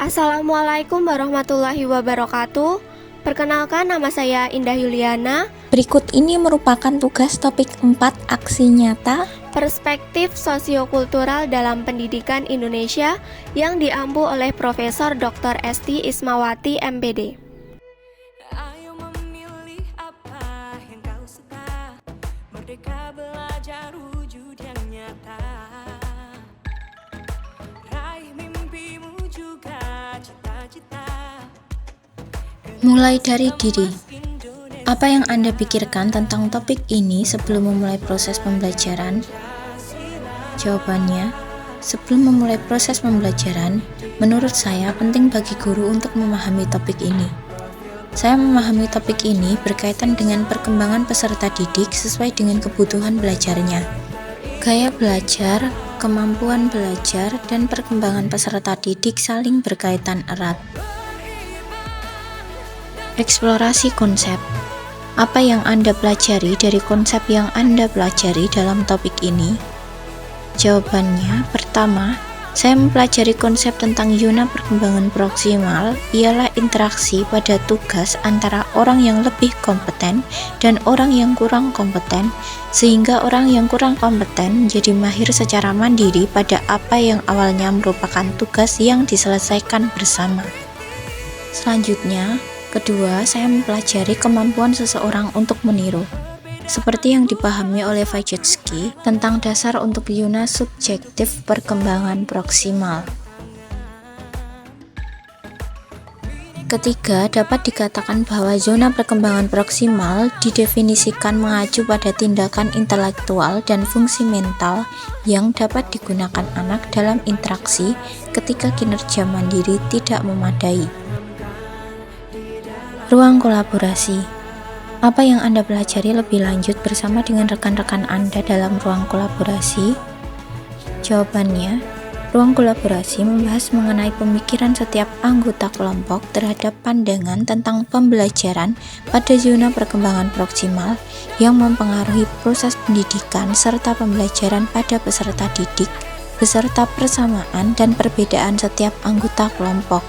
Assalamualaikum warahmatullahi wabarakatuh. Perkenalkan, nama saya Indah Yuliana. Berikut ini merupakan tugas topik 4 aksi nyata Perspektif sosiokultural dalam pendidikan Indonesia yang diampu oleh Profesor Dr. Esti Ismawati, MPD. Ayo memilih apa yang kau suka, merdeka belajar wujud yang nyata. Raih mimpimu juga cita-cita. mulai dari diri. Apa yang Anda pikirkan tentang topik ini sebelum memulai proses pembelajaran? Jawabannya, sebelum memulai proses pembelajaran, menurut saya penting bagi guru untuk memahami topik ini. Saya memahami topik ini berkaitan dengan perkembangan peserta didik sesuai dengan kebutuhan belajarnya. Gaya belajar, kemampuan belajar, dan perkembangan peserta didik saling berkaitan erat. Eksplorasi konsep. Apa yang Anda pelajari dari konsep yang Anda pelajari dalam topik ini? Jawabannya, pertama, saya mempelajari konsep tentang zona perkembangan proksimal ialah interaksi pada tugas antara orang yang lebih kompeten dan orang yang kurang kompeten, sehingga orang yang kurang kompeten menjadi mahir secara mandiri pada apa yang awalnya merupakan tugas yang diselesaikan bersama. Selanjutnya, kedua, saya mempelajari kemampuan seseorang untuk meniru. Seperti yang dipahami oleh Vygotsky tentang dasar untuk zona subjektif perkembangan proksimal. Ketiga, dapat dikatakan bahwa zona perkembangan proksimal didefinisikan mengacu pada tindakan intelektual dan fungsi mental yang dapat digunakan anak dalam interaksi ketika kinerja mandiri tidak memadai. Ruang kolaborasi. Apa yang Anda pelajari lebih lanjut bersama dengan rekan-rekan Anda dalam ruang kolaborasi? Jawabannya, ruang kolaborasi membahas mengenai pemikiran setiap anggota kelompok terhadap pandangan tentang pembelajaran pada zona perkembangan proksimal yang mempengaruhi proses pendidikan serta pembelajaran pada peserta didik, beserta persamaan dan perbedaan setiap anggota kelompok.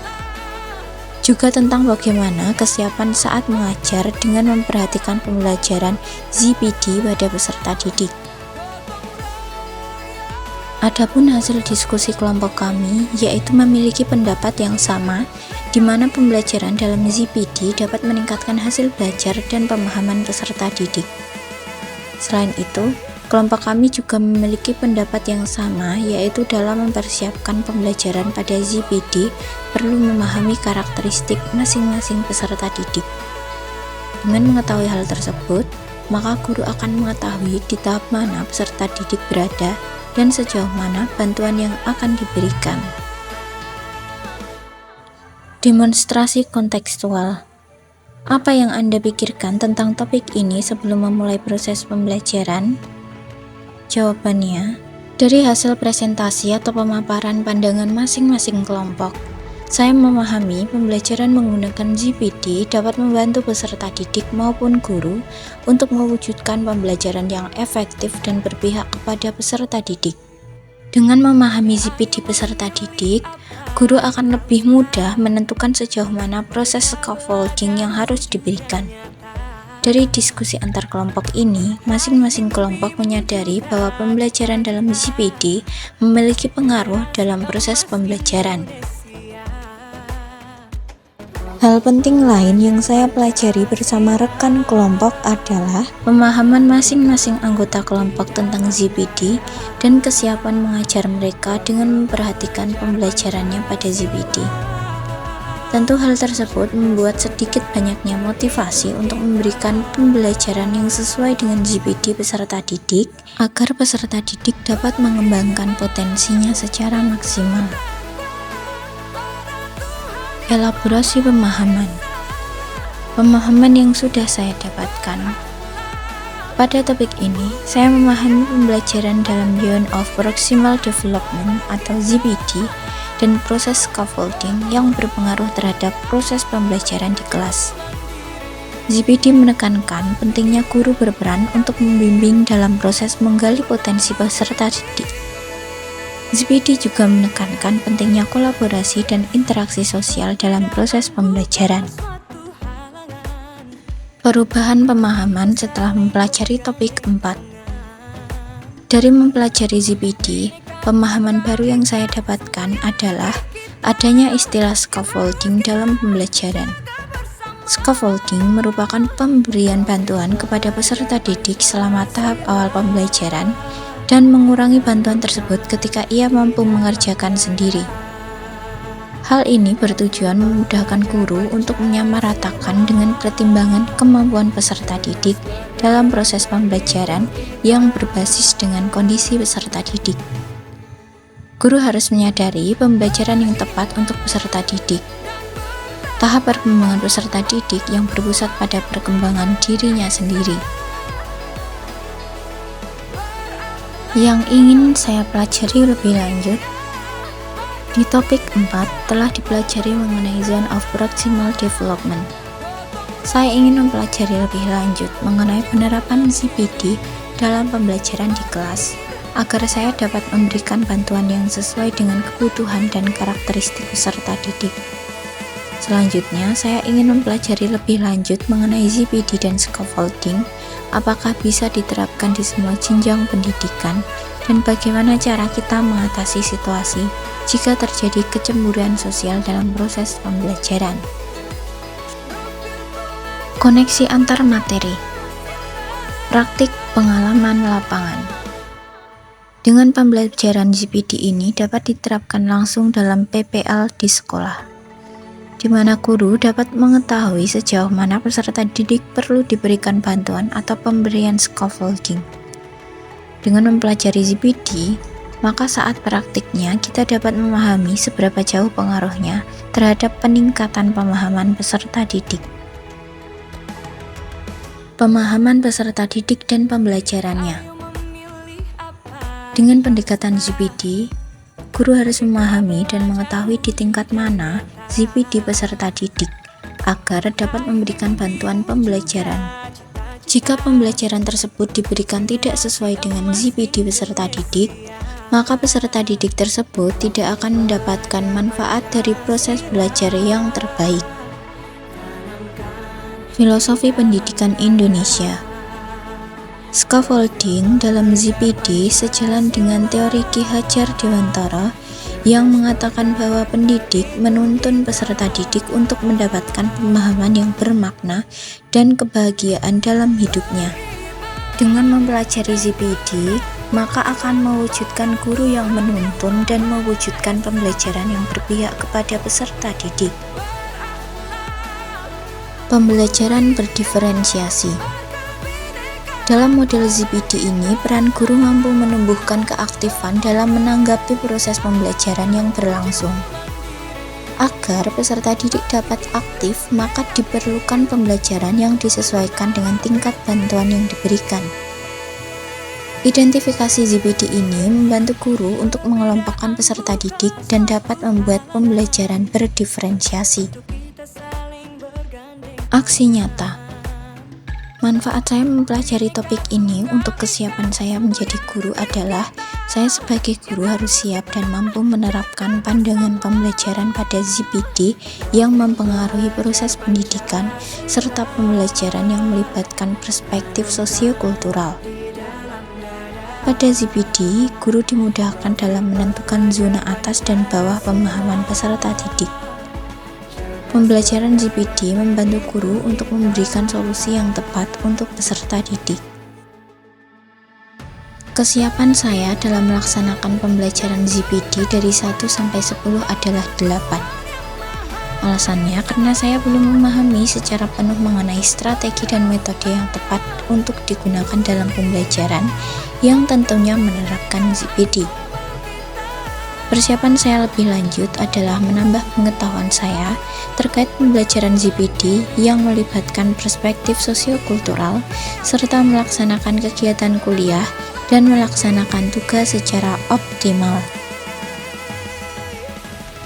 Juga tentang bagaimana kesiapan saat mengajar dengan memperhatikan pembelajaran ZPD pada peserta didik. Adapun hasil diskusi kelompok kami yaitu memiliki pendapat yang sama di mana pembelajaran dalam ZPD dapat meningkatkan hasil belajar dan pemahaman peserta didik. Selain itu, kelompok kami juga memiliki pendapat yang sama yaitu dalam mempersiapkan pembelajaran pada ZPD perlu memahami karakteristik masing-masing peserta didik. Dengan mengetahui hal tersebut, maka guru akan mengetahui di tahap mana peserta didik berada dan sejauh mana bantuan yang akan diberikan. Demonstrasi kontekstual. Apa yang Anda pikirkan tentang topik ini sebelum memulai proses pembelajaran? Jawabannya, dari hasil presentasi atau pemaparan pandangan masing-masing kelompok, saya memahami pembelajaran menggunakan ZPD dapat membantu peserta didik maupun guru untuk mewujudkan pembelajaran yang efektif dan berpihak kepada peserta didik. Dengan memahami ZPD peserta didik, guru akan lebih mudah menentukan sejauh mana proses scaffolding yang harus diberikan. Dari diskusi antar kelompok ini, masing-masing kelompok menyadari bahwa pembelajaran dalam ZPD memiliki pengaruh dalam proses pembelajaran. Hal penting lain yang saya pelajari bersama rekan kelompok adalah pemahaman masing-masing anggota kelompok tentang ZPD dan kesiapan mengajar mereka dengan memperhatikan pembelajarannya pada ZPD. Tentu hal tersebut membuat sedikit banyaknya motivasi untuk memberikan pembelajaran yang sesuai dengan ZPD peserta didik agar peserta didik dapat mengembangkan potensinya secara maksimal. Elaborasi pemahaman. Pemahaman yang sudah saya dapatkan. Pada topik ini, saya memahami pembelajaran dalam Zone of Proximal Development atau ZPD dan proses scaffolding yang berpengaruh terhadap proses pembelajaran di kelas. ZPD menekankan pentingnya guru berperan untuk membimbing dalam proses menggali potensi peserta didik. ZPD juga menekankan pentingnya kolaborasi dan interaksi sosial dalam proses pembelajaran. Perubahan pemahaman setelah mempelajari topik 4. Dari mempelajari ZPD, pemahaman baru yang saya dapatkan adalah adanya istilah scaffolding dalam pembelajaran. Scaffolding merupakan pemberian bantuan kepada peserta didik selama tahap awal pembelajaran dan mengurangi bantuan tersebut ketika ia mampu mengerjakan sendiri. Hal ini bertujuan memudahkan guru untuk menyamaratakan dengan pertimbangan kemampuan peserta didik dalam proses pembelajaran yang berbasis dengan kondisi peserta didik. Guru harus menyadari pembelajaran yang tepat untuk peserta didik. Tahap perkembangan peserta didik yang berpusat pada perkembangan dirinya sendiri. Yang ingin saya pelajari lebih lanjut, di topik 4 telah dipelajari mengenai zone of proximal development. Saya ingin mempelajari lebih lanjut mengenai penerapan ZPD dalam pembelajaran di kelas, agar saya dapat memberikan bantuan yang sesuai dengan kebutuhan dan karakteristik peserta didik. Selanjutnya, saya ingin mempelajari lebih lanjut mengenai ZPD dan scaffolding, apakah bisa diterapkan di semua jenjang pendidikan, dan bagaimana cara kita mengatasi situasi jika terjadi kecemburuan sosial dalam proses pembelajaran. Koneksi antar materi. Praktik pengalaman lapangan. Dengan pembelajaran ZPD ini dapat diterapkan langsung dalam PPL di sekolah, di mana guru dapat mengetahui sejauh mana peserta didik perlu diberikan bantuan atau pemberian scaffolding. Dengan mempelajari ZPD, maka saat praktiknya kita dapat memahami seberapa jauh pengaruhnya terhadap peningkatan pemahaman peserta didik. Pemahaman peserta didik dan pembelajarannya. Dengan pendekatan ZPD, guru harus memahami dan mengetahui di tingkat mana ZPD peserta didik agar dapat memberikan bantuan pembelajaran. Jika pembelajaran tersebut diberikan tidak sesuai dengan ZPD peserta didik, maka peserta didik tersebut tidak akan mendapatkan manfaat dari proses belajar yang terbaik. Filosofi Pendidikan Indonesia. Scaffolding dalam ZPD sejalan dengan teori Ki Hajar Dewantara yang mengatakan bahwa pendidik menuntun peserta didik untuk mendapatkan pemahaman yang bermakna dan kebahagiaan dalam hidupnya. Dengan mempelajari ZPD, maka akan mewujudkan guru yang menuntun dan mewujudkan pembelajaran yang berpihak kepada peserta didik. Pembelajaran berdiferensiasi. Dalam model ZPD ini, peran guru mampu menumbuhkan keaktifan dalam menanggapi proses pembelajaran yang berlangsung. Agar peserta didik dapat aktif, maka diperlukan pembelajaran yang disesuaikan dengan tingkat bantuan yang diberikan. Identifikasi ZPD ini membantu guru untuk mengelompokkan peserta didik dan dapat membuat pembelajaran berdiferensiasi. Aksi nyata. Manfaat saya mempelajari topik ini untuk kesiapan saya menjadi guru adalah saya sebagai guru harus siap dan mampu menerapkan pandangan pembelajaran pada ZPD yang mempengaruhi proses pendidikan serta pembelajaran yang melibatkan perspektif sosiokultural. Pada ZPD, guru dimudahkan dalam menentukan zona atas dan bawah pemahaman peserta didik. Pembelajaran ZPD membantu guru untuk memberikan solusi yang tepat untuk peserta didik. Kesiapan saya dalam melaksanakan pembelajaran ZPD dari 1 sampai 10 adalah 8. Alasannya karena saya belum memahami secara penuh mengenai strategi dan metode yang tepat untuk digunakan dalam pembelajaran yang tentunya menerapkan ZPD. Persiapan saya lebih lanjut adalah menambah pengetahuan saya terkait pembelajaran ZPD yang melibatkan perspektif sosiokultural serta melaksanakan kegiatan kuliah dan melaksanakan tugas secara optimal.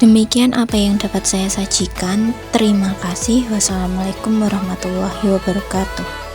Demikian apa yang dapat saya sajikan. Terima kasih. Wassalamualaikum warahmatullahi wabarakatuh.